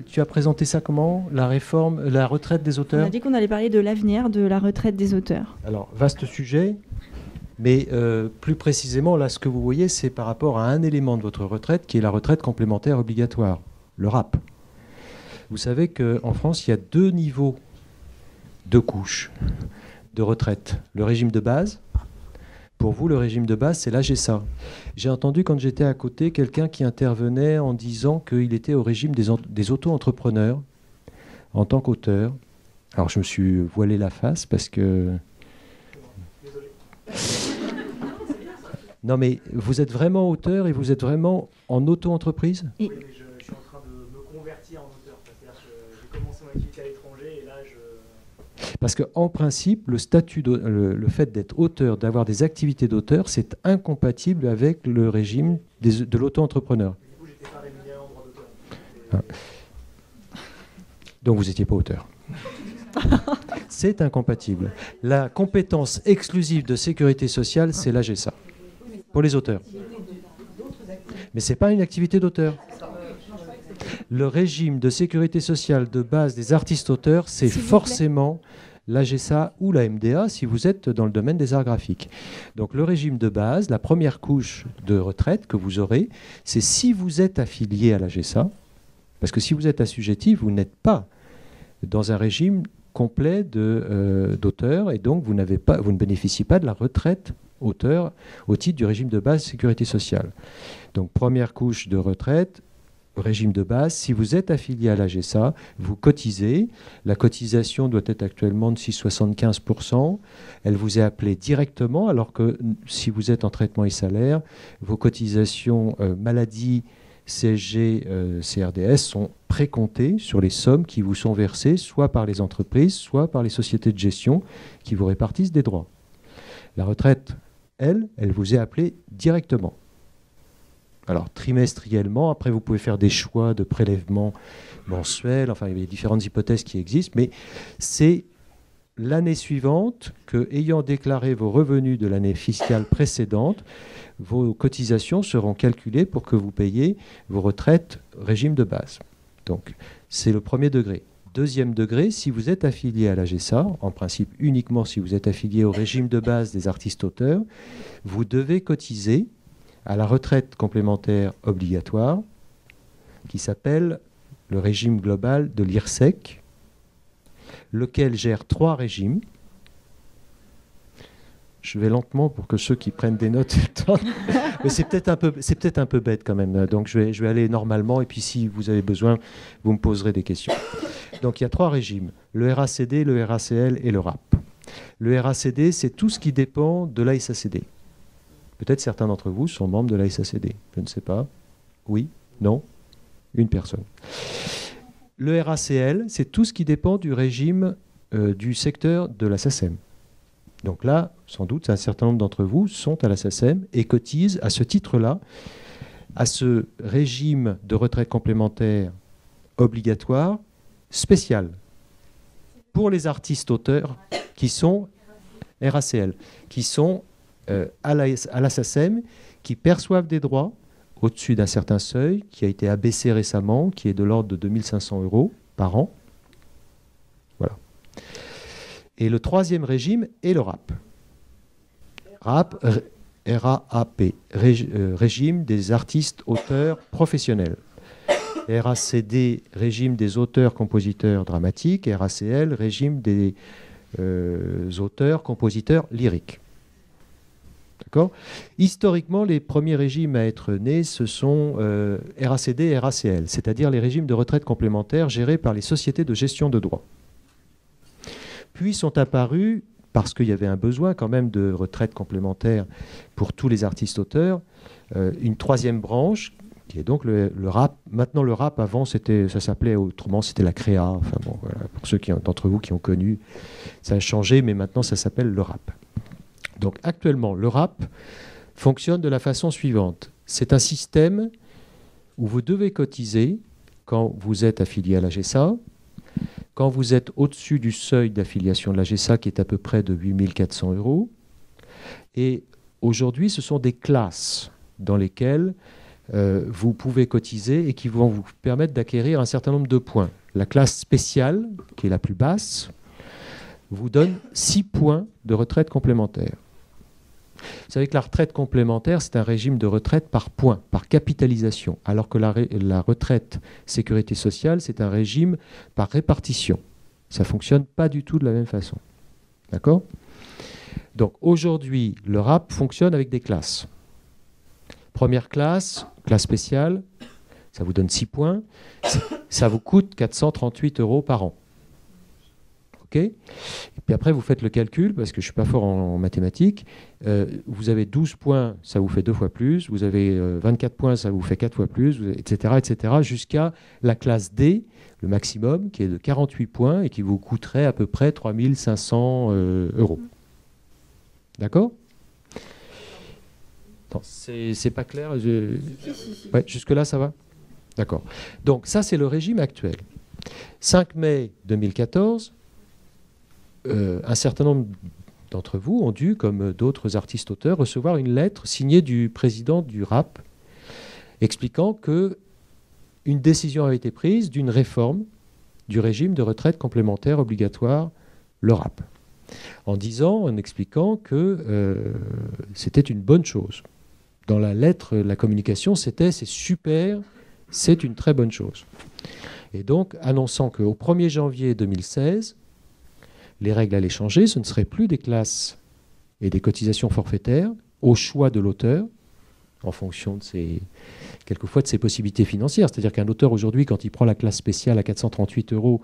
Tu as présenté ça comment? La réforme, la retraite des On auteurs? a dit qu'on allait parler de l'avenir de la retraite des auteurs. Alors, vaste sujet, mais plus précisément, là, ce que vous voyez, c'est par rapport à un élément de votre retraite, qui est la retraite complémentaire obligatoire, le RAP. Vous savez qu'en France, il y a deux niveaux, deux couches de retraite. Le régime de base. Pour vous, le régime de base, c'est l'AGSA. J'ai entendu, quand j'étais à côté, quelqu'un qui intervenait en disant qu'il était au régime des auto-entrepreneurs en tant qu'auteur. Alors, je me suis voilé la face parce que... Non, mais vous êtes vraiment auteur et vous êtes vraiment en auto-entreprise? Oui, mais je suis en train de me convertir en auteur. C'est-à-dire que j'ai commencé mon activité à l'étranger et là, Parce qu'en principe, le statut, le fait d'être auteur, d'avoir des activités d'auteur, c'est incompatible avec le régime de l'auto-entrepreneur. Du coup, j'étais pas rémunéré en droit d'auteur. Ah. Donc vous n'étiez pas auteur. C'est incompatible. La compétence exclusive de sécurité sociale, c'est l'AGSA, pour les auteurs. Mais ce n'est pas une activité d'auteur. Le régime de sécurité sociale de base des artistes-auteurs, c'est forcément l'AGSA ou la MDA si vous êtes dans le domaine des arts graphiques. Donc le régime de base, la première couche de retraite que vous aurez, c'est si vous êtes affilié à l'AGSA, parce que si vous êtes assujetti, vous n'êtes pas dans un régime complet d'auteur et donc vous ne bénéficiez pas de la retraite auteur au titre du régime de base sécurité sociale. Donc première couche de retraite, régime de base. Si vous êtes affilié à l'AGSA, vous cotisez. La cotisation doit être actuellement de 6,75%. Elle vous est appelée directement, alors que si vous êtes en traitement et salaire, vos cotisations maladie, CSG, CRDS sont précomptées sur les sommes qui vous sont versées, soit par les entreprises, soit par les sociétés de gestion qui vous répartissent des droits. La retraite, elle vous est appelée directement. Alors, trimestriellement, après, vous pouvez faire des choix de prélèvement mensuel, enfin, il y a différentes hypothèses qui existent, mais c'est l'année suivante que, ayant déclaré vos revenus de l'année fiscale précédente, vos cotisations seront calculées pour que vous payiez vos retraites régime de base. Donc, c'est le premier degré. Deuxième degré, si vous êtes affilié à l'AGSA, en principe uniquement si vous êtes affilié au régime de base des artistes-auteurs, vous devez cotiser à la retraite complémentaire obligatoire qui s'appelle le régime global de l'IRSEC, lequel gère 3 régimes. Je vais lentement pour que ceux qui prennent des notes entendent. Mais c'est peut-être un peu bête quand même. Donc je vais aller normalement et puis si vous avez besoin, vous me poserez des questions. Donc il y a 3 régimes, le RACD, le RACL et le RAP. Le RACD, c'est tout ce qui dépend de la SACD. Peut-être certains d'entre vous sont membres de la SACD. Je ne sais pas. Oui? Non? Une personne. Le RACL, c'est tout ce qui dépend du régime du secteur de la SACEM. Donc là, sans doute, un certain nombre d'entre vous sont à la SACEM et cotisent à ce titre-là, à ce régime de retraite complémentaire obligatoire spécial pour les artistes-auteurs qui sont RACL, qui sont à la SACEM, qui perçoivent des droits au-dessus d'un certain seuil, qui a été abaissé récemment, qui est de l'ordre de 2500 € par an. Voilà. Et le troisième régime est le RAP. RAP, R-A-A-P, régime des artistes auteurs professionnels. RACD, régime des auteurs compositeurs dramatiques. RACL, régime des auteurs compositeurs lyriques. D'accord ? Historiquement, les premiers régimes à être nés, ce sont RACD et RACL, c'est-à-dire les régimes de retraite complémentaire gérés par les sociétés de gestion de droits. Puis sont apparus, parce qu'il y avait un besoin quand même de retraite complémentaire pour tous les artistes-auteurs, une troisième branche, qui est donc le RAP. Maintenant, le RAP, avant, ça s'appelait autrement, c'était la CREA. Enfin bon, voilà, pour ceux d'entre vous qui ont connu, ça a changé, mais maintenant, ça s'appelle le RAP. Donc actuellement, le RAP fonctionne de la façon suivante. C'est un système où vous devez cotiser quand vous êtes affilié à l'AGSA, quand vous êtes au-dessus du seuil d'affiliation de l'AGSA qui est à peu près de 8 400 €. Et aujourd'hui, ce sont des classes dans lesquelles vous pouvez cotiser et qui vont vous permettre d'acquérir un certain nombre de points. La classe spéciale, qui est la plus basse, vous donne 6 points de retraite complémentaire. Vous savez que la retraite complémentaire, c'est un régime de retraite par points, par capitalisation, alors que la retraite sécurité sociale, c'est un régime par répartition. Ça ne fonctionne pas du tout de la même façon. D'accord ? Donc aujourd'hui, le RAP fonctionne avec des classes. Première classe, classe spéciale, ça vous donne 6 points. Ça vous coûte 438 € par an. OK ? Et puis après, vous faites le calcul, parce que je ne suis pas fort en mathématiques. Vous avez 12 points, ça vous fait 2 fois plus. Vous avez 24 points, ça vous fait 4 fois plus, etc., etc., jusqu'à la classe D, le maximum, qui est de 48 points et qui vous coûterait à peu près 3 500 €. D'accord ? C'est pas clair. Ouais, jusque-là, ça va ? D'accord. Donc ça, c'est le régime actuel. 5 mai 2014, un certain nombre d'entre vous ont dû, comme d'autres artistes-auteurs, recevoir une lettre signée du président du RAP expliquant que une décision avait été prise d'une réforme du régime de retraite complémentaire obligatoire, le RAP, en expliquant que c'était une bonne chose. Dans la lettre, la communication, c'est super, c'est une très bonne chose. Et donc, annonçant qu'au 1er janvier 2016, les règles allaient changer, ce ne seraient plus des classes et des cotisations forfaitaires au choix de l'auteur, en fonction de quelquefois de ses possibilités financières. C'est-à-dire qu'un auteur aujourd'hui, quand il prend la classe spéciale à 438 €,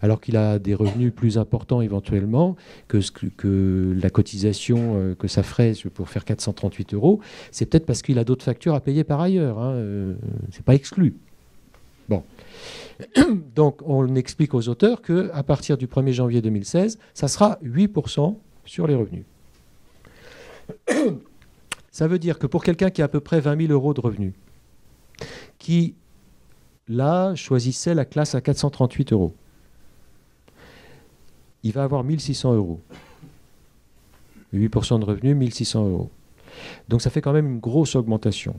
alors qu'il a des revenus plus importants éventuellement que la cotisation que ça ferait pour faire 438 €, c'est peut-être parce qu'il a d'autres factures à payer par ailleurs. C'est pas exclu. Bon. Donc, on explique aux auteurs qu'à partir du 1er janvier 2016, ça sera 8% sur les revenus. Ça veut dire que pour quelqu'un qui a à peu près 20 000 € de revenus, qui, là, choisissait la classe à 438 €, il va avoir 1 600 €. 8% de revenus, 1 600 €. Donc ça fait quand même une grosse augmentation.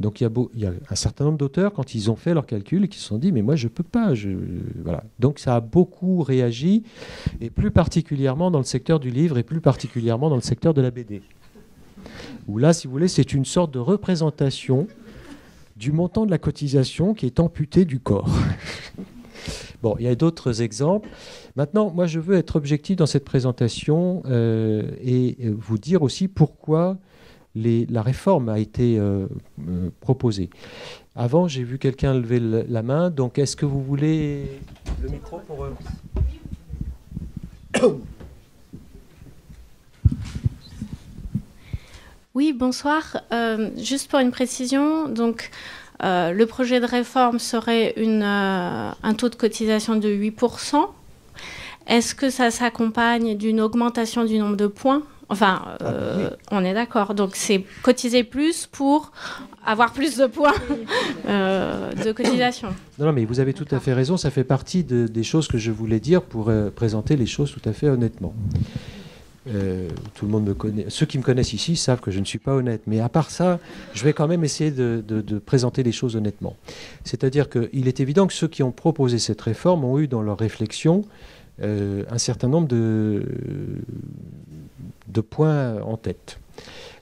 Donc il y a un certain nombre d'auteurs, quand ils ont fait leurs calculs, et qui se sont dit « mais moi je ne peux pas ». Voilà. Donc ça a beaucoup réagi, et plus particulièrement dans le secteur du livre, et plus particulièrement dans le secteur de la BD. Où là, si vous voulez, c'est une sorte de représentation du montant de la cotisation qui est amputé du corps. Bon, il y a d'autres exemples. Maintenant, moi je veux être objectif dans cette présentation et vous dire aussi pourquoi la réforme a été proposée. Avant, j'ai vu quelqu'un lever la main, donc est-ce que vous voulez le micro pour... Oui, bonsoir. Juste pour une précision, donc le projet de réforme serait un taux de cotisation de 8%. Est-ce que ça s'accompagne d'une augmentation du nombre de points ? Enfin, oui. On est d'accord. Donc, c'est cotiser plus pour avoir plus de points de cotisation. Non, mais vous avez tout à fait raison. Ça fait partie des choses que je voulais dire pour présenter les choses tout à fait honnêtement. Tout le monde me connaît. Ceux qui me connaissent ici savent que je ne suis pas honnête. Mais à part ça, je vais quand même essayer de présenter les choses honnêtement. C'est-à-dire qu'il est évident que ceux qui ont proposé cette réforme ont eu dans leur réflexion un certain nombre de points en tête.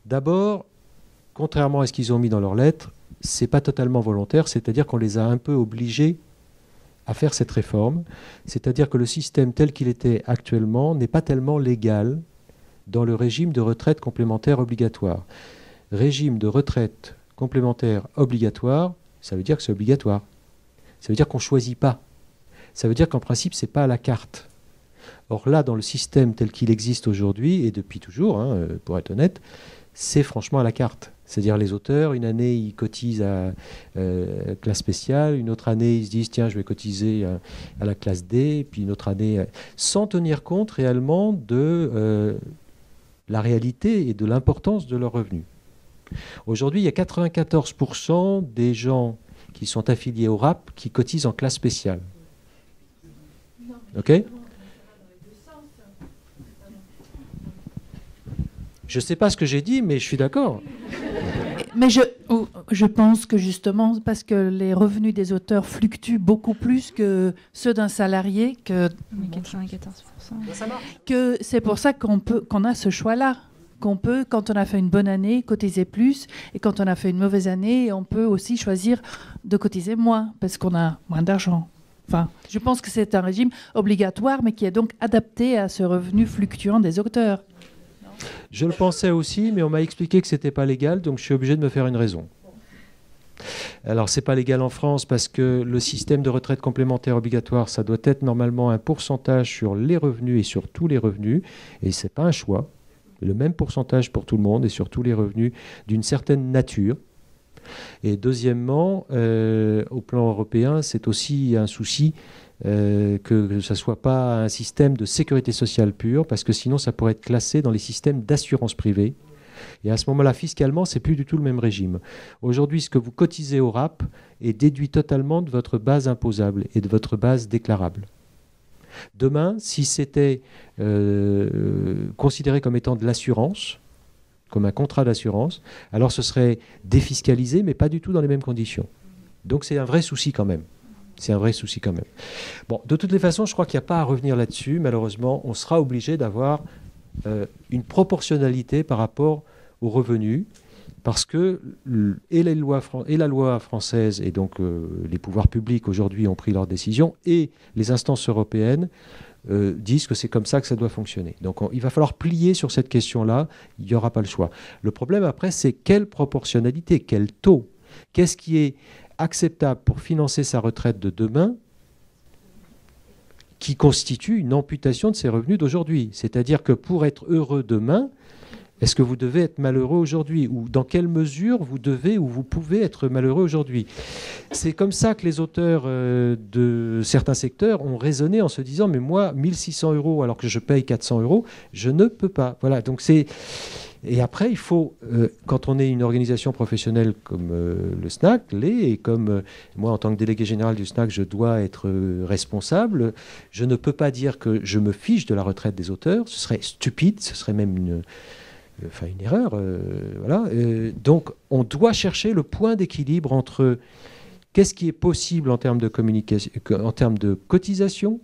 D'abord, contrairement à ce qu'ils ont mis dans leur lettre, ce n'est pas totalement volontaire, c'est-à-dire qu'on les a un peu obligés à faire cette réforme, c'est-à-dire que le système tel qu'il était actuellement n'est pas tellement légal dans le régime de retraite complémentaire obligatoire. Régime de retraite complémentaire obligatoire, ça veut dire que c'est obligatoire. Ça veut dire qu'on ne choisit pas. Ça veut dire qu'en principe, ce n'est pas à la carte. Or là, dans le système tel qu'il existe aujourd'hui, et depuis toujours, pour être honnête, c'est franchement à la carte. C'est-à-dire les auteurs, une année, ils cotisent à classe spéciale, une autre année, ils se disent, tiens, je vais cotiser à la classe D, puis une autre année, sans tenir compte réellement de la réalité et de l'importance de leurs revenus. Aujourd'hui, il y a 94% des gens qui sont affiliés au RAP qui cotisent en classe spéciale. OK ? Je ne sais pas ce que j'ai dit, mais je suis d'accord. Mais je pense que justement, parce que les revenus des auteurs fluctuent beaucoup plus que ceux d'un salarié, que c'est pour ça qu'on a ce choix-là. Qu'on peut, quand on a fait une bonne année, cotiser plus, et quand on a fait une mauvaise année, on peut aussi choisir de cotiser moins, parce qu'on a moins d'argent. Enfin, je pense que c'est un régime obligatoire, mais qui est donc adapté à ce revenu fluctuant des auteurs. Je le pensais aussi, mais on m'a expliqué que ce n'était pas légal, donc je suis obligé de me faire une raison. Alors, ce n'est pas légal en France parce que le système de retraite complémentaire obligatoire, ça doit être normalement un pourcentage sur les revenus et sur tous les revenus, et ce n'est pas un choix. Le même pourcentage pour tout le monde et sur tous les revenus d'une certaine nature. Et deuxièmement, au plan européen, c'est aussi un souci que ce ne soit pas un système de sécurité sociale pure, parce que sinon ça pourrait être classé dans les systèmes d'assurance privée. Et à ce moment-là, fiscalement, ce n'est plus du tout le même régime. Aujourd'hui, ce que vous cotisez au RAP est déduit totalement de votre base imposable et de votre base déclarable. Demain, si c'était considéré comme étant de l'assurance, comme un contrat d'assurance, alors ce serait défiscalisé, mais pas du tout dans les mêmes conditions. Donc c'est un vrai souci quand même. C'est un vrai souci quand même. Bon, de toutes les façons, je crois qu'il n'y a pas à revenir là-dessus. Malheureusement, on sera obligé d'avoir une proportionnalité par rapport aux revenus, parce que la loi française et donc les pouvoirs publics aujourd'hui ont pris leurs décisions, et les instances européennes disent que c'est comme ça que ça doit fonctionner. Donc il va falloir plier sur cette question-là, il n'y aura pas le choix. Le problème après, c'est quelle proportionnalité, quel taux, qu'est-ce qui est acceptable pour financer sa retraite de demain, qui constitue une amputation de ses revenus d'aujourd'hui. C'est-à-dire que pour être heureux demain, est-ce que vous devez être malheureux aujourd'hui? Ou dans quelle mesure vous devez ou vous pouvez être malheureux aujourd'hui? C'est comme ça que les auteurs de certains secteurs ont raisonné en se disant « mais moi, 1 600 € alors que je paye 400 €, je ne peux pas ». Voilà, donc c'est... Et après, il faut, quand on est une organisation professionnelle comme le SNAC, et comme moi, en tant que délégué général du SNAC, je dois être responsable, je ne peux pas dire que je me fiche de la retraite des auteurs, ce serait stupide, ce serait même une erreur. Voilà. Donc, on doit chercher le point d'équilibre entre qu'est-ce qui est possible en termes de communication, en termes de cotisation,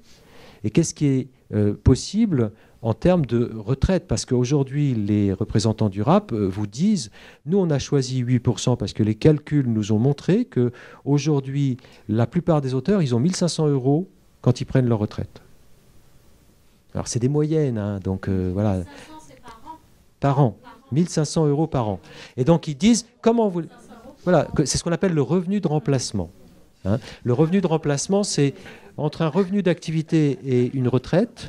et qu'est-ce qui est possible en termes de retraite. Parce qu'aujourd'hui, les représentants du RAP vous disent, nous, on a choisi 8% parce que les calculs nous ont montré qu'aujourd'hui, la plupart des auteurs, ils ont 1 500 € quand ils prennent leur retraite. Alors, c'est des moyennes, hein, donc voilà. 500, c'est par an. 1 500 € par an. Et donc, ils disent, comment vous... Voilà, c'est ce qu'on appelle le revenu de remplacement. Hein. Le revenu de remplacement, c'est entre un revenu d'activité et une retraite.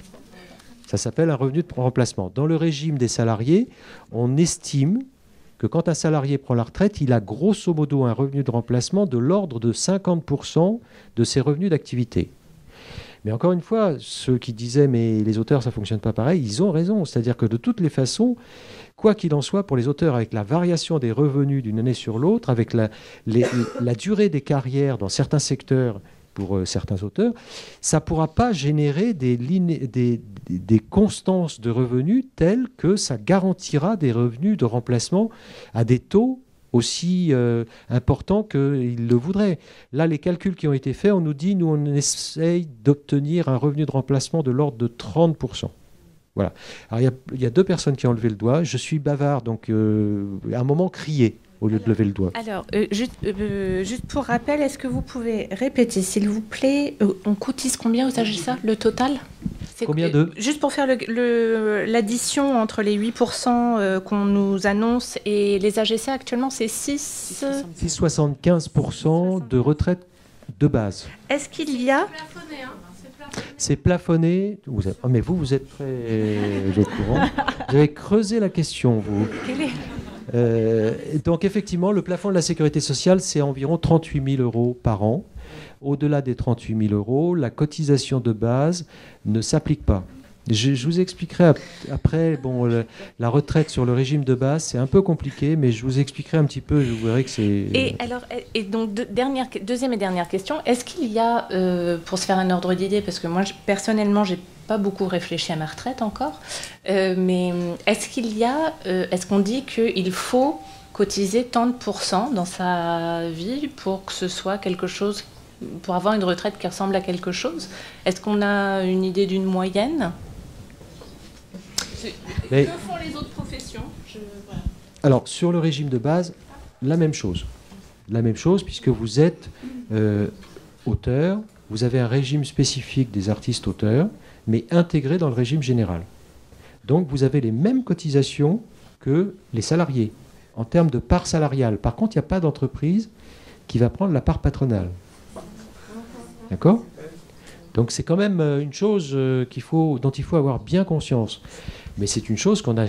Ça s'appelle un revenu de remplacement. Dans le régime des salariés, on estime que quand un salarié prend la retraite, il a grosso modo un revenu de remplacement de l'ordre de 50% de ses revenus d'activité. Mais encore une fois, ceux qui disaient « mais les auteurs, ça ne fonctionne pas pareil », ils ont raison. C'est-à-dire que de toutes les façons, quoi qu'il en soit, pour les auteurs, avec la variation des revenus d'une année sur l'autre, avec la durée des carrières dans certains secteurs, pour certains auteurs, ça ne pourra pas générer des constances de revenus telles que ça garantira des revenus de remplacement à des taux aussi importants qu'ils le voudraient. Là, les calculs qui ont été faits, on nous dit, nous, on essaye d'obtenir un revenu de remplacement de l'ordre de 30%. Voilà. Alors, il y a 2 personnes qui ont levé le doigt. Je suis bavard, donc à un moment, criez au lieu de lever le doigt. Alors, juste pour rappel, est-ce que vous pouvez répéter, s'il vous plaît, on cotise combien aux AGSA, le total? Combien de... Juste pour faire l'addition entre les 8% qu'on nous annonce et les AGSA actuellement, c'est 6,75% de retraite de base. Est-ce qu'il y a... C'est plafonné. Mais vous êtes très au courant. Vous avez creusé la question, vous. Donc effectivement, le plafond de la sécurité sociale, c'est environ 38 000 € par an. Au-delà des 38 000 €, la cotisation de base ne s'applique pas. Je vous expliquerai après, bon, la retraite sur le régime de base, c'est un peu compliqué, mais je vous expliquerai un petit peu, je vous verrai que c'est... Et donc, deuxième et dernière question, est-ce qu'il y a, pour se faire un ordre d'idée, parce que moi, personnellement, j'ai pas beaucoup réfléchi à ma retraite encore, mais est-ce qu'on dit qu'il faut cotiser tant de pourcents dans sa vie pour que ce soit quelque chose, pour avoir une retraite qui ressemble à quelque chose? Est-ce qu'on a une idée d'une moyenne? Mais- Que font les autres professions? Voilà. Alors, sur le régime de base, la même chose. La même chose, puisque vous êtes auteur, vous avez un régime spécifique des artistes auteurs, mais intégré dans le régime général. Donc, vous avez les mêmes cotisations que les salariés, en termes de part salariale. Par contre, il n'y a pas d'entreprise qui va prendre la part patronale. D'accord ? Donc, c'est quand même une chose dont il faut avoir bien conscience. Mais c'est une chose qu'on a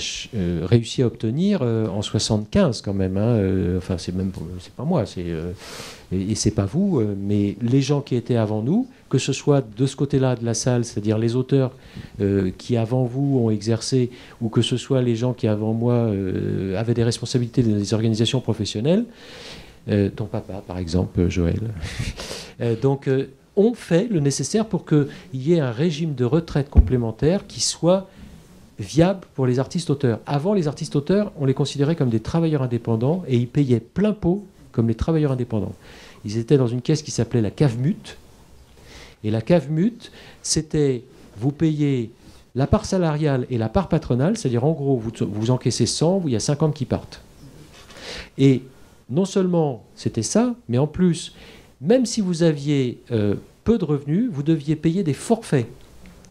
réussi à obtenir en 75 quand même. Enfin, c'est pas moi, et c'est pas vous, mais les gens qui étaient avant nous, que ce soit de ce côté-là de la salle, c'est-à-dire les auteurs qui avant vous ont exercé, ou que ce soit les gens qui avant moi avaient des responsabilités dans des organisations professionnelles, ton papa par exemple, Joël. Donc, on fait le nécessaire pour qu'il y ait un régime de retraite complémentaire qui soit viable pour les artistes-auteurs. Avant, les artistes-auteurs, on les considérait comme des travailleurs indépendants et ils payaient plein pot comme les travailleurs indépendants. Ils étaient dans une caisse qui s'appelait la CAVMUT. Et la CAVMUT, c'était vous payez la part salariale et la part patronale, c'est-à-dire en gros, vous encaissez 100, il y a 50 qui partent. Et non seulement c'était ça, mais en plus, même si vous aviez peu de revenus, vous deviez payer des forfaits.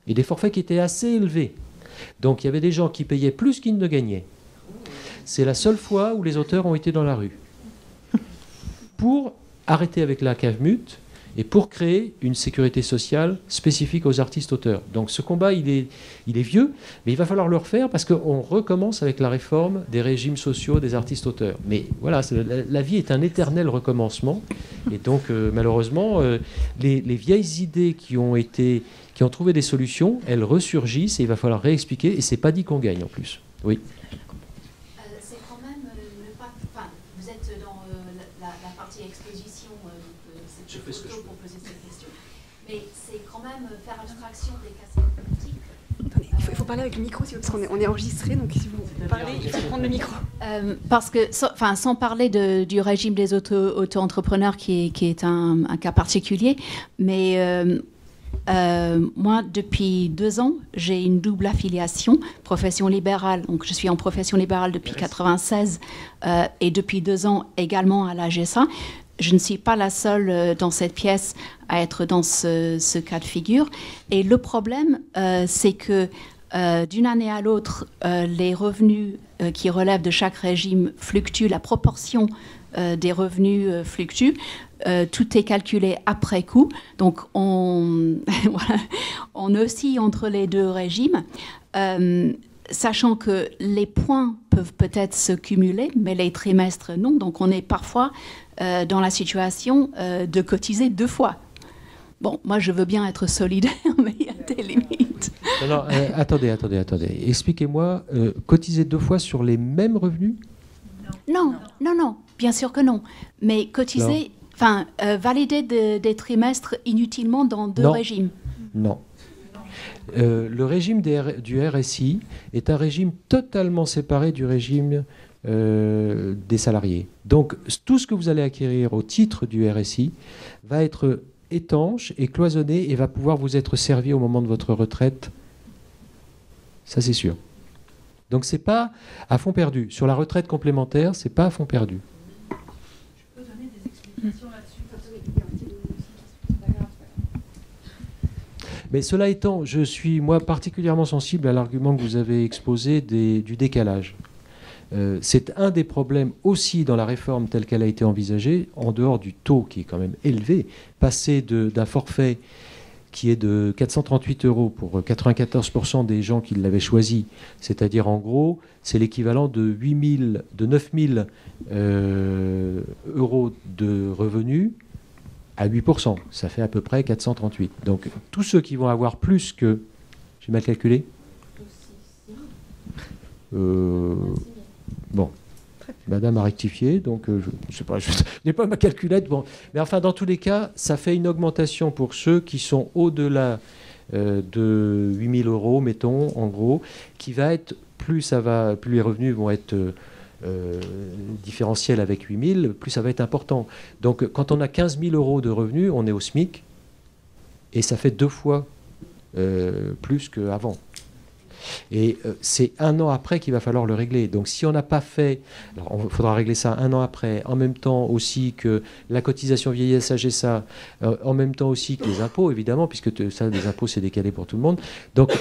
Et des forfaits qui étaient assez élevés. Donc il y avait des gens qui payaient plus qu'ils ne gagnaient. C'est la seule fois où les auteurs ont été dans la rue. Pour arrêter avec la CAVMUT et pour créer une sécurité sociale spécifique aux artistes-auteurs. Donc ce combat, il est vieux, mais il va falloir le refaire parce qu'on recommence avec la réforme des régimes sociaux des artistes-auteurs. Mais voilà, la vie est un éternel recommencement. Et donc malheureusement, les vieilles idées qui ont trouvé des solutions, elles ressurgissent et il va falloir réexpliquer. Et c'est pas dit qu'on gagne en plus. Oui. C'est quand même vous êtes dans la partie exposition, c'est plutôt pour poser cette question. Mais c'est quand même faire abstraction des casquettes politiques. Attendez, il faut parler avec le micro, parce qu'on est enregistré, donc si vous parlez, il faut prendre le micro. Parce que, sans parler du régime des auto-entrepreneurs qui est un cas particulier, mais moi, depuis 2 ans, j'ai une double affiliation, profession libérale. Donc, je suis en profession libérale depuis 1996 et depuis 2 ans également à la GSA. Je ne suis pas la seule dans cette pièce à être dans ce cas de figure. Et le problème, c'est que d'une année à l'autre, les revenus qui relèvent de chaque régime fluctuent, la proportion des revenus fluctue. Tout est calculé après coup. Donc, on oscille entre les deux régimes, sachant que les points peuvent peut-être se cumuler, mais les trimestres, non. Donc, on est parfois dans la situation de cotiser 2 fois. Bon, moi, je veux bien être solidaire, mais il y a des limites. Non, attendez. Expliquez-moi, cotiser 2 fois sur les mêmes revenus ? Non, bien sûr que non. Mais cotiser, valider des trimestres inutilement dans 2 régimes. Non. Le régime du RSI est un régime totalement séparé du régime des salariés. Donc, tout ce que vous allez acquérir au titre du RSI va être étanche et cloisonné et va pouvoir vous être servi au moment de votre retraite. Ça, c'est sûr. Donc, c'est pas à fond perdu. Sur la retraite complémentaire, c'est pas à fond perdu. Je peux donner des explications là-dessus. Mais cela étant, je suis, moi, particulièrement sensible à l'argument que vous avez exposé du décalage. C'est un des problèmes aussi dans la réforme telle qu'elle a été envisagée, en dehors du taux qui est quand même élevé, passer d'un forfait qui est de 438 € pour 94% des gens qui l'avaient choisi, c'est-à-dire en gros, c'est l'équivalent de 9 000 euros de revenus à 8%. Ça fait à peu près 438. Donc tous ceux qui vont avoir plus que... J'ai mal calculé Bon, madame a rectifié, donc je ne sais pas, je n'ai pas ma calculette. Bon. Mais enfin, dans tous les cas, ça fait une augmentation pour ceux qui sont au-delà de 8 000 €, mettons, en gros, qui va être, plus les revenus vont être différentiel avec 8 000, plus ça va être important. Donc quand on a 15 000 euros de revenus, on est au SMIC, et ça fait 2 fois plus qu'avant. Et c'est 1 an après qu'il va falloir le régler. Donc si on n'a pas fait, alors il faudra régler ça 1 an après, en même temps aussi que la cotisation vieillesse AGSA, en même temps aussi que les impôts, évidemment, puisque ça, les impôts, c'est décalé pour tout le monde. Donc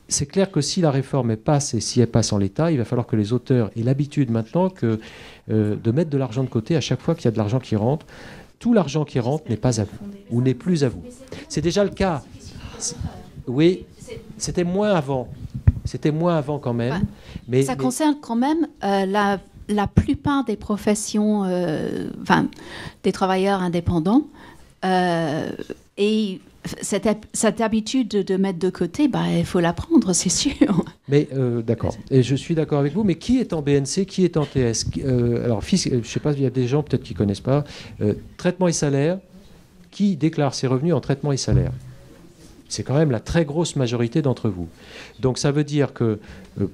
c'est clair que si la réforme passe, et si elle passe en l'état, il va falloir que les auteurs aient l'habitude maintenant de mettre de l'argent de côté à chaque fois qu'il y a de l'argent qui rentre. Tout l'argent qui rentre n'est pas à vous, ou n'est plus à vous. C'est déjà le cas. Oui, c'était moins avant. C'était moins avant quand même. Ouais. Ça concerne quand même la plupart des professions, des travailleurs indépendants. Et cette habitude de mettre de côté, il faut la prendre, c'est sûr. Mais d'accord. Et je suis d'accord avec vous. Mais qui est en BNC, qui est en TS? Alors, je ne sais pas, il y a des gens peut-être qui ne connaissent pas. Traitement et salaire. Qui déclare ses revenus en traitement et salaire? C'est quand même la très grosse majorité d'entre vous. Donc ça veut dire que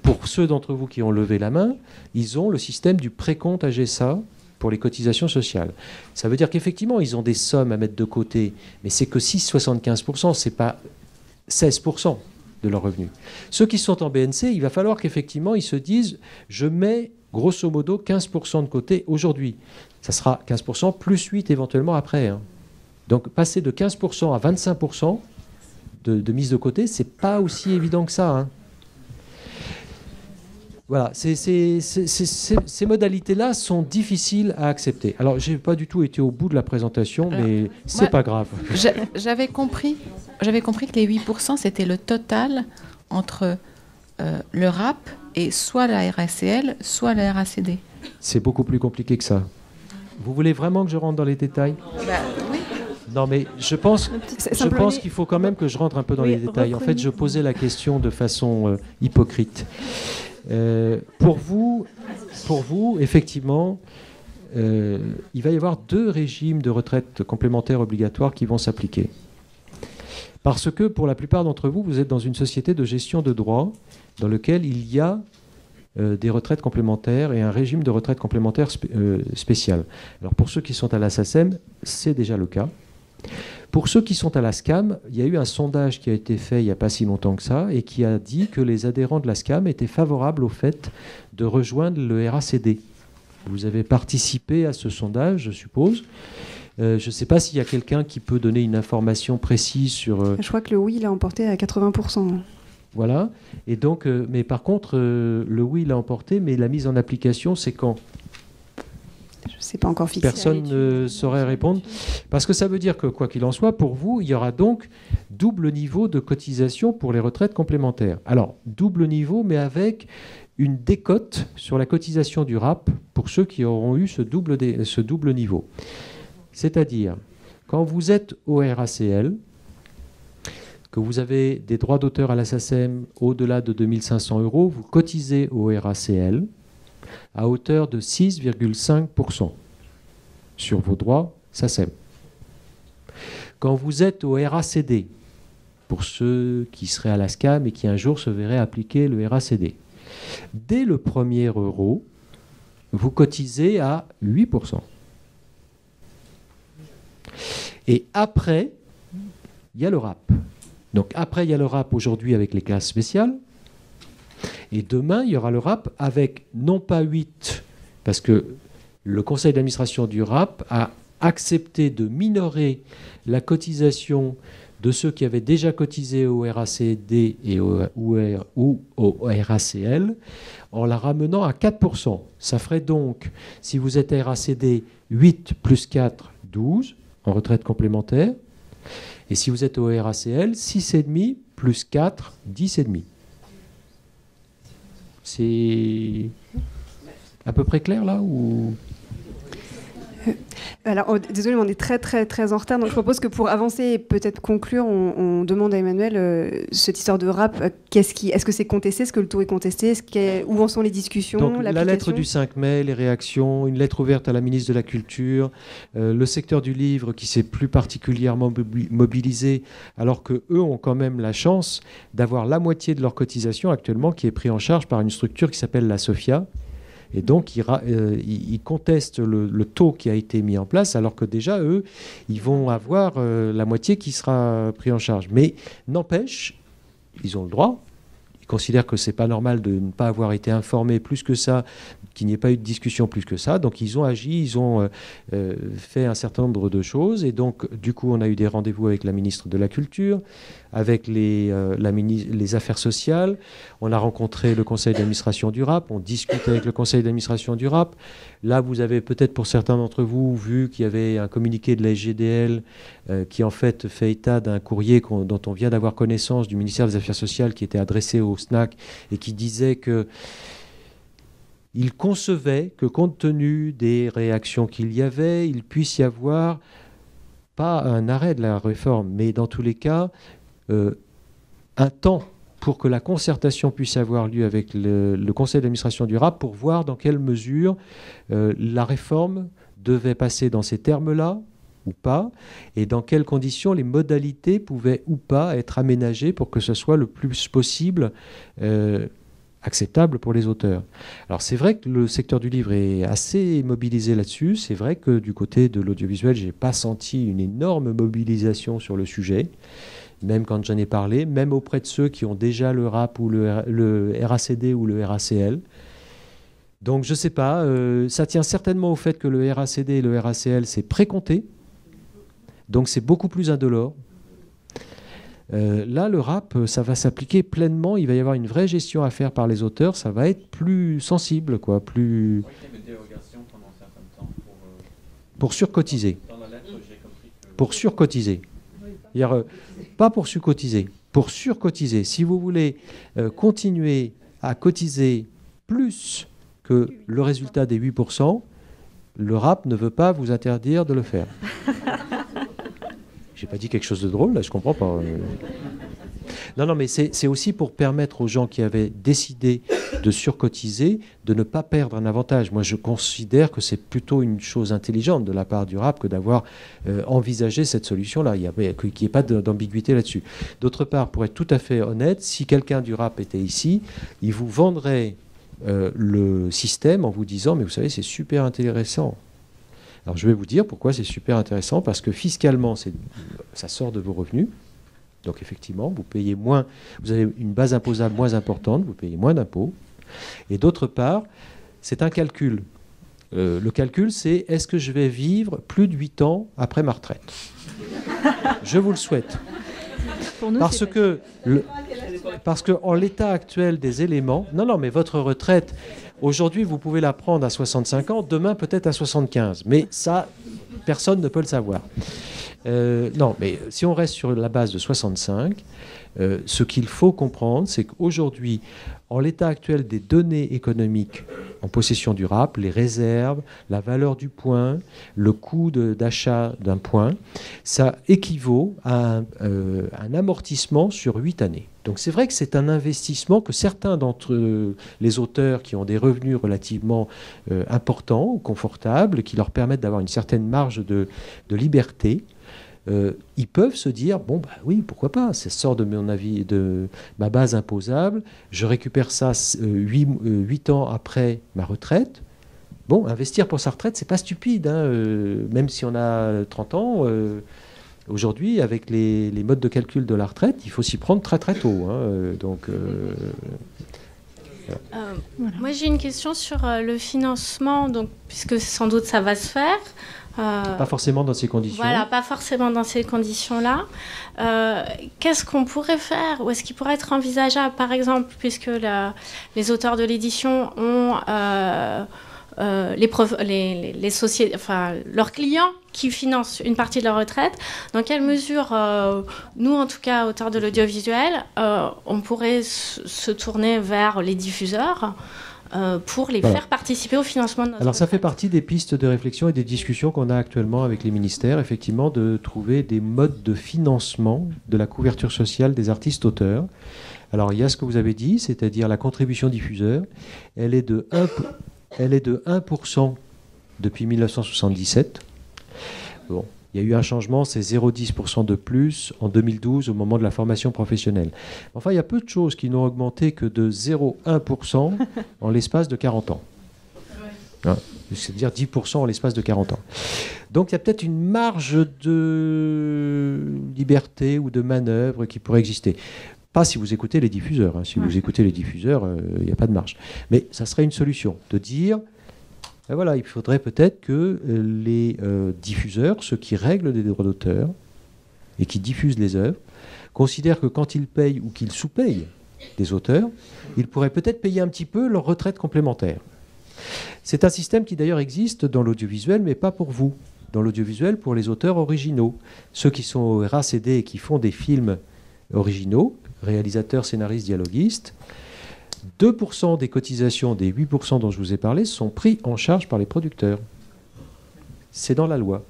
pour ceux d'entre vous qui ont levé la main, ils ont le système du précompte AGSA pour les cotisations sociales. Ça veut dire qu'effectivement, ils ont des sommes à mettre de côté, mais c'est que 6,75%, ce n'est pas 16% de leurs revenus. Ceux qui sont en BNC, il va falloir qu'effectivement, ils se disent, je mets grosso modo 15% de côté aujourd'hui. Ça sera 15% plus 8 éventuellement après. Hein. Donc passer de 15% à 25%, de mise de côté, c'est pas aussi évident que ça. Hein. Voilà, ces modalités-là sont difficiles à accepter. Alors, j'ai pas du tout été au bout de la présentation, mais c'est pas grave. J'avais compris que les 8%, c'était le total entre le RAP et soit la RACL, soit la RACD. C'est beaucoup plus compliqué que ça. Vous voulez vraiment que je rentre dans les détails? Oui. Non, mais je pense qu'il faut quand même que je rentre un peu dans les détails. En fait, je posais la question de façon hypocrite. Pour vous, effectivement, il va y avoir 2 régimes de retraite complémentaire obligatoires qui vont s'appliquer. Parce que, pour la plupart d'entre vous, vous êtes dans une société de gestion de droits dans lequel il y a des retraites complémentaires et un régime de retraite complémentaire spécial. Alors, pour ceux qui sont à la SACEM, c'est déjà le cas. Pour ceux qui sont à la SCAM, il y a eu un sondage qui a été fait il n'y a pas si longtemps que ça et qui a dit que les adhérents de la SCAM étaient favorables au fait de rejoindre le RACD. Vous avez participé à ce sondage, je suppose. Je ne sais pas s'il y a quelqu'un qui peut donner une information précise sur... Je crois que le oui l'a emporté à 80%. Voilà. Et donc, mais par contre, le oui l'a emporté, mais la mise en application, c'est quand ? Je ne sais pas encore fixé. Personne ne saurait répondre. Parce que ça veut dire que, quoi qu'il en soit, pour vous, il y aura donc double niveau de cotisation pour les retraites complémentaires. Alors, double niveau, mais avec une décote sur la cotisation du RAP pour ceux qui auront eu ce double niveau. C'est-à-dire, quand vous êtes au RACL, que vous avez des droits d'auteur à la SACEM au-delà de 2 500 €, vous cotisez au RACL à hauteur de 6,5% sur vos droits SACEM. Quand vous êtes au RACD, pour ceux qui seraient à la SCAM et qui un jour se verraient appliquer le RACD, dès le premier euro, vous cotisez à 8%. Et après, il y a le RAP. Donc après, il y a le RAP aujourd'hui avec les classes spéciales. Et demain, il y aura le RAP avec non pas 8, parce que le conseil d'administration du RAP a accepté de minorer la cotisation de ceux qui avaient déjà cotisé au RACD et ou au RACL en la ramenant à 4%. Ça ferait donc, si vous êtes RACD, 8 plus 4, 12 en retraite complémentaire. Et si vous êtes au RACL, 6,5 plus 4, 10,5. C'est à peu près clair là ou... Alors, désolé, mais on est très très très en retard, donc je propose que pour avancer et peut-être conclure, on demande à Emmanuel cette histoire de RAP. Est-ce que c'est contesté? Est-ce que le taux est contesté? Où en sont les discussions? Donc, la lettre du 5 mai, les réactions, une lettre ouverte à la ministre de la Culture, le secteur du livre qui s'est plus particulièrement mobilisé, alors qu'eux ont quand même la chance d'avoir la moitié de leur cotisation actuellement qui est prise en charge par une structure qui s'appelle la SOFIA Et donc, ils contestent le taux qui a été mis en place, alors que déjà, eux, ils vont avoir la moitié qui sera pris en charge. Mais n'empêche, ils ont le droit. Ils considèrent que ce n'est pas normal de ne pas avoir été informés plus que ça, qu'il n'y ait pas eu de discussion plus que ça. Donc, ils ont agi, ils ont fait un certain nombre de choses. Et donc, du coup, on a eu des rendez-vous avec la ministre de la Culture, avec les affaires sociales. On a rencontré le conseil d'administration du RAP. On discute avec le conseil d'administration du RAP. Là, vous avez peut-être, pour certains d'entre vous, vu qu'il y avait un communiqué de la SGDL qui, en fait état d'un courrier dont on vient d'avoir connaissance du ministère des Affaires sociales qui était adressé au SNAC et qui disait que il concevait que, compte tenu des réactions qu'il y avait, il puisse y avoir, pas un arrêt de la réforme, mais dans tous les cas, un temps pour que la concertation puisse avoir lieu avec le conseil d'administration du RAP pour voir dans quelle mesure la réforme devait passer dans ces termes-là ou pas, et dans quelles conditions les modalités pouvaient ou pas être aménagées pour que ce soit le plus possible acceptable pour les auteurs. Alors c'est vrai que le secteur du livre est assez mobilisé là-dessus. C'est vrai que du côté de l'audiovisuel, je n'ai pas senti une énorme mobilisation sur le sujet, même quand j'en ai parlé, même auprès de ceux qui ont déjà le RAP ou le RACD ou le RACL. Donc je ne sais pas, ça tient certainement au fait que le RACD et le RACL, c'est précompté, donc c'est beaucoup plus indolore. Là, le RAP, ça va s'appliquer pleinement. Il va y avoir une vraie gestion à faire par les auteurs. Ça va être plus sensible, quoi, plus... Pour surcotiser. Pour surcotiser. Pas pour surcotiser. Pour surcotiser. Si vous voulez continuer à cotiser plus que le résultat des 8%, le RAP ne veut pas vous interdire de le faire. J'ai pas dit quelque chose de drôle, là, je comprends pas. Non, mais c'est aussi pour permettre aux gens qui avaient décidé de surcotiser de ne pas perdre un avantage. Moi, je considère que c'est plutôt une chose intelligente de la part du RAP que d'avoir envisagé cette solution-là, qu'il n'y ait pas d'ambiguïté là-dessus. D'autre part, pour être tout à fait honnête, si quelqu'un du RAP était ici, il vous vendrait le système en vous disant « mais vous savez, c'est super intéressant ». Alors je vais vous dire pourquoi c'est super intéressant, parce que fiscalement, ça sort de vos revenus. Donc effectivement, vous payez moins, vous avez une base imposable moins importante, vous payez moins d'impôts. Et d'autre part, c'est un calcul. Le calcul, c'est est-ce que je vais vivre plus de 8 ans après ma retraite? Je vous le souhaite. Pour nous, Parce que en l'état actuel des éléments, non, mais votre retraite, aujourd'hui, vous pouvez la prendre à 65 ans, demain peut-être à 75. Mais ça, personne ne peut le savoir. Non, mais si on reste sur la base de 65, ce qu'il faut comprendre, c'est qu'aujourd'hui, en l'état actuel des données économiques en possession du RAP, les réserves, la valeur du point, le coût d'achat d'un point, ça équivaut à un amortissement sur 8 années. Donc c'est vrai que c'est un investissement que certains d'entre les auteurs qui ont des revenus relativement importants ou confortables, qui leur permettent d'avoir une certaine marge de liberté, ils peuvent se dire bon bah oui, pourquoi pas, ça sort de mon avis, de ma base imposable, je récupère ça 8 ans après ma retraite. Bon, investir pour sa retraite, c'est pas stupide, hein, même si on a 30 ans. Aujourd'hui, avec les modes de calcul de la retraite, il faut s'y prendre très très tôt. Hein, Moi, j'ai une question sur le financement, donc, puisque sans doute ça va se faire. Pas forcément dans ces conditions. Voilà, pas forcément dans ces conditions-là. Qu'est-ce qu'on pourrait faire, ou est-ce qu'il pourrait être envisageable, par exemple, puisque les auteurs de l'édition ont les sociétés, enfin, leurs clients qui financent une partie de leur retraite, dans quelle mesure, nous, en tout cas, auteurs de l'audiovisuel, on pourrait se tourner vers les diffuseurs pour les faire participer au financement de notre Alors ça fait partie des pistes de réflexion et des discussions qu'on a actuellement avec les ministères, effectivement, de trouver des modes de financement de la couverture sociale des artistes-auteurs. Alors il y a ce que vous avez dit, c'est-à-dire la contribution diffuseur. Elle est de 1% depuis 1977. Bon. Il y a eu un changement, c'est 0,10% de plus en 2012 au moment de la formation professionnelle. Enfin, il y a peu de choses qui n'ont augmenté que de 0,1% en l'espace de 40 ans. Hein, c'est-à-dire 10% en l'espace de 40 ans. Donc il y a peut-être une marge de liberté ou de manœuvre qui pourrait exister. Pas si vous écoutez les diffuseurs. Hein. Si vous écoutez les diffuseurs, il n'y a pas de marge. Mais ça serait une solution de dire, ben voilà, il faudrait peut-être que les diffuseurs, ceux qui règlent les droits d'auteur et qui diffusent les œuvres, considèrent que quand ils payent ou qu'ils sous-payent des auteurs, ils pourraient peut-être payer un petit peu leur retraite complémentaire. C'est un système qui d'ailleurs existe dans l'audiovisuel, mais pas pour vous. Dans l'audiovisuel, pour les auteurs originaux. Ceux qui sont au RACD et qui font des films originaux, réalisateurs, scénaristes, dialoguistes, 2% des cotisations des 8% dont je vous ai parlé sont pris en charge par les producteurs. C'est dans la loi.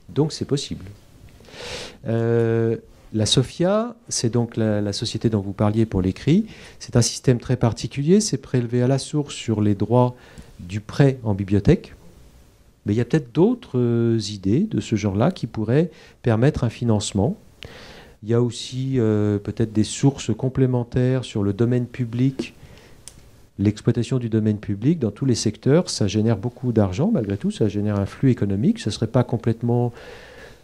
Donc c'est possible. La SOFIA, c'est donc la société dont vous parliez pour l'écrit. C'est un système très particulier. C'est prélevé à la source sur les droits du prêt en bibliothèque. Mais il y a peut-être d'autres idées de ce genre-là qui pourraient permettre un financement. Il y a aussi peut-être des sources complémentaires sur le domaine public. L'exploitation du domaine public dans tous les secteurs, ça génère beaucoup d'argent. Malgré tout, ça génère un flux économique. Ce ne serait pas complètement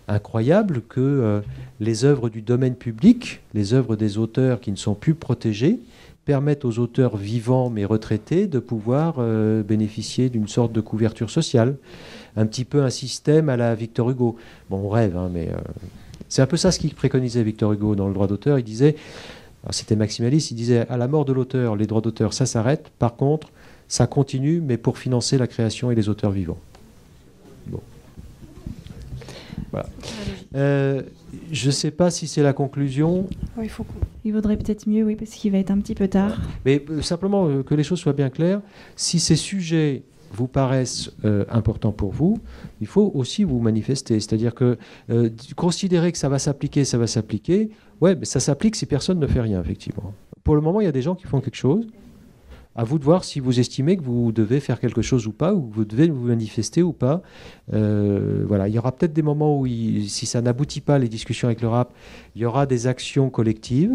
incroyable que les œuvres du domaine public, les œuvres des auteurs qui ne sont plus protégés, permettent aux auteurs vivants mais retraités de pouvoir bénéficier d'une sorte de couverture sociale. Un petit peu un système à la Victor Hugo. Bon, on rêve, hein, mais c'est un peu ça ce qu'il préconisait Victor Hugo dans le droit d'auteur. Il disait, c'était maximaliste, il disait à la mort de l'auteur, les droits d'auteur, ça s'arrête. Par contre, ça continue, mais pour financer la création et les auteurs vivants. Bon. Voilà. Je ne sais pas si c'est la conclusion. Oui, il vaudrait peut-être mieux, oui, parce qu'il va être un petit peu tard. Mais simplement, que les choses soient bien claires, si ces sujets vous paraissent importants pour vous, il faut aussi vous manifester. C'est-à-dire que considérer que ça va s'appliquer, ouais, mais ça s'applique si personne ne fait rien, effectivement. Pour le moment, il y a des gens qui font quelque chose. À vous de voir si vous estimez que vous devez faire quelque chose ou pas, ou que vous devez vous manifester ou pas. Voilà. Il y aura peut-être des moments où, si ça n'aboutit pas, les discussions avec le RAP, il y aura des actions collectives.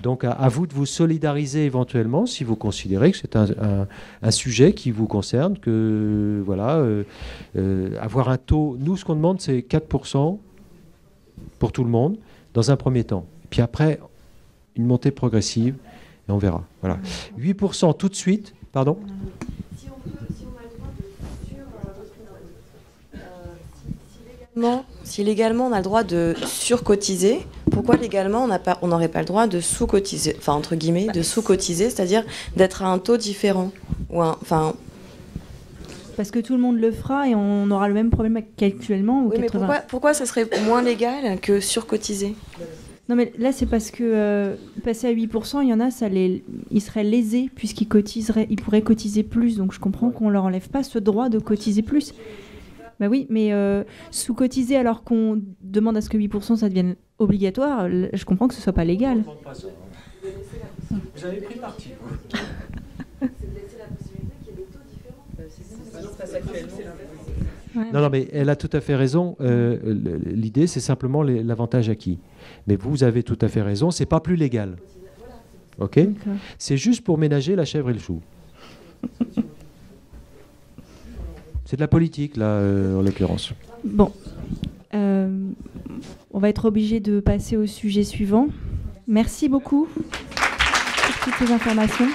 Donc à vous de vous solidariser éventuellement si vous considérez que c'est un sujet qui vous concerne, que voilà, avoir un taux... Nous, ce qu'on demande, c'est 4% pour tout le monde, dans un premier temps. Puis après, une montée progressive. Et on verra. Voilà. 8% tout de suite. Pardon ? Si on a le droit de si légalement on a le droit de surcotiser, pourquoi légalement on n'aurait pas le droit de sous-cotiser, enfin entre guillemets, de sous-cotiser, c'est-à-dire d'être à un taux différent ou Parce que tout le monde le fera et on aura le même problème qu'actuellement. Oui, mais pourquoi ça serait moins légal que surcotiser ? Non, mais là, c'est parce que passer à 8%, il y en a, ils seraient lésés puisqu'ils ils pourraient cotiser plus. Donc, je comprends qu'on ne leur enlève pas ce droit de cotiser plus. Bah oui, mais sous-cotiser alors qu'on demande à ce que 8% ça devienne obligatoire, je comprends que ce ne soit pas légal. Vous avez pris parti. Non, mais elle a tout à fait raison. L'idée, c'est simplement l'avantage acquis. Mais vous avez tout à fait raison, c'est pas plus légal. Ok ? C'est juste pour ménager la chèvre et le chou. C'est de la politique, là, en l'occurrence. Bon. On va être obligé de passer au sujet suivant. Merci beaucoup pour toutes ces informations.